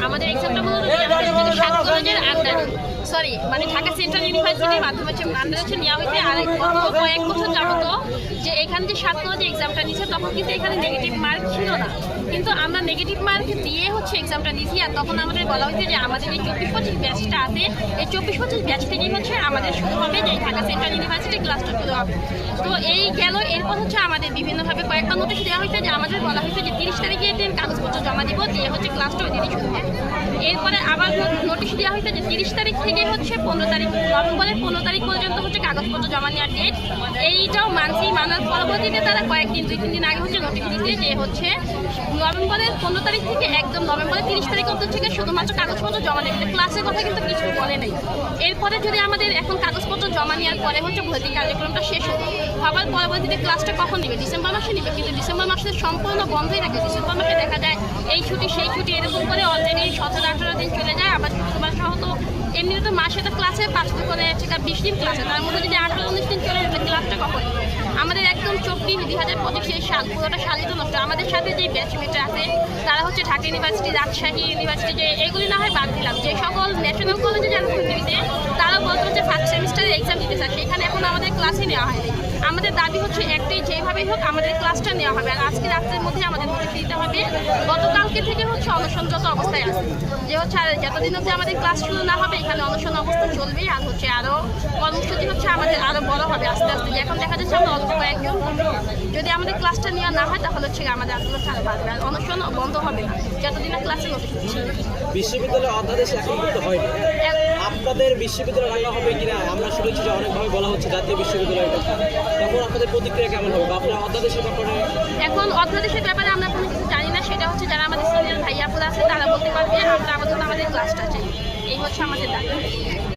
আমাদের এক্সামটা মূলত সাত কলেজের আন্ডারে মানে ঢাকা সেন্ট্রাল ইউনিভার্সিটির মাধ্যমে হচ্ছে নেওয়া হয়েছে। আর কয়েক বছর যাবত যে এখানে যে সাত কলেজে এক্সামটা নিচ্ছে তখন কিন্তু এখানে নেগেটিভ মার্ক ছিল না, কিন্তু আমরা নেগেটিভ মার্ক দিয়ে হচ্ছে এক্সামটা দিয়েছি। আর তখন আমাদের বলা হয়েছে যে আমাদের এই 24-25 ব্যাচটা আছে, এই 24-25 ব্যাচ থেকেই হচ্ছে আমাদের শুরু হবে যে ঢাকা সেন্ট্রাল ইউনিভার্সিটি ক্লাসটা শুরু হবে। তো এই গেল, এরপর হচ্ছে আমাদের বিভিন্নভাবে কয়েকটা নোটিশ দেওয়া হয়েছে যে আমাদের বলা হয়েছে যে 30 তারিখে দিন কাগজপত্র জমা দিব, দিয়ে হচ্ছে ক্লাসটা ওই দিনই শুরু হবে। এরপরে আবার নোটিশ দেওয়া হয়েছে যে 30 তারিখ থেকে হচ্ছে 15 তারিখ নভেম্বরের 15 তারিখ পর্যন্ত হচ্ছে কাগজপত্র জমা নেওয়ার ডেট। এইটাও মানার পরবর্তীতে তারা কয়েকদিন 2-3 দিন আগে হচ্ছে নোটিশ দিচ্ছে যে হচ্ছে নভেম্বরের 15 তারিখ থেকে একদম নভেম্বরের 30 তারিখ অবধি থেকে শুধুমাত্র কাগজপত্র জমা নেবে, ক্লাসের কথা কিন্তু কিছু বলে নেই। এরপরে যদি আমাদের এখন কাগজপত্র জমা নেওয়ার পরে হচ্ছে ভর্তি কার্যক্রমটা শেষ হবে, আবার পরবর্তীতে ক্লাসটা কখন নেবে? ডিসেম্বর মাসে নেবে, কিন্তু ডিসেম্বর মাসে সম্পূর্ণ বন্ধই থাকে। ডিসেম্বর মাসে দেখা যায় এই ছুটি সেই ছুটি এরকম করে অলরেডি 17-18 দিন চলে যায়। আবার শুক্রবার সহ তো এমনিতে তো মাসে তো ক্লাসে 5 করে 20 দিন ক্লাসে, তার মধ্যে যদি 18-19 দিন চলে যাবে ক্লাসটা কখন? আমাদের একদম 2025 সেই সাল পুরোটা সালই তো নষ্ট। আমাদের সাথে যে ব্যাচমেট আছে তারা হচ্ছে ঢাকা ইউনিভার্সিটি, রাজশাহী ইউনিভার্সিটি, যে এগুলি না হয় বাদ দিলাম, যে সকল ন্যাশনাল কলেজে যারা ভর্তি দিতে তারাও বলতো হচ্ছে ফার্স্ট সেমিস্টারের এক্সাম দিতে চায়, সেখানে এখন আমাদের ক্লাসই নেওয়া হয়নি। আমাদের দাবি হচ্ছে একটাই, যেভাবেই হোক আমাদের ক্লাসটা নেওয়া হবে। আর আজকে রাত্রের মধ্যে আমাদের নোটিশ দিতে হবে। গতকালকে থেকে হচ্ছে অনশনরত অবস্থায় আছে, যে হচ্ছে আর যতদিন অবধি আমাদের ক্লাস শুরু না হবে এখানে অনশন অবস্থা চলবে। আর হচ্ছে আরও কর্মসূচি হচ্ছে আমাদের আরও বড় হবে আস্তে আস্তে। এখন দেখা যাচ্ছে আমরা অল্প কয়েকজন, যদি আমাদের ক্লাসটা নেওয়া না হয় তাহলে হচ্ছে আমাদের আন্দোলন চালু বাড়বে, আর অনশন বন্ধ হবে না যতদিন না ক্লাসে নোটিশ দিচ্ছি। বিশ্ববিদ্যালয়ের অধ্যাদেশ এখন কিন্তু হয়নি, আপনাদের বিশ্ববিদ্যালয় রাখা হবে কিনা আমরা শুনেছি যে অনেকভাবে বলা হচ্ছে জাতীয় বিশ্ববিদ্যালয়ের কথা, তখন আপনাদের প্রতিক্রিয়া কেমন হবে? আপনার অধ্যাদেশের ব্যাপারে এখন অধ্যাদেশের ব্যাপারে আমরা কোনো কিছু জানি না, সেটা হচ্ছে যারা আমাদের সিনিয়র ভাইয়াপুরা আছে তারা বলতে পারবে। আমরা আপাতত আমাদের ক্লাসটা চাই, এই হচ্ছে আমাদের দাবি।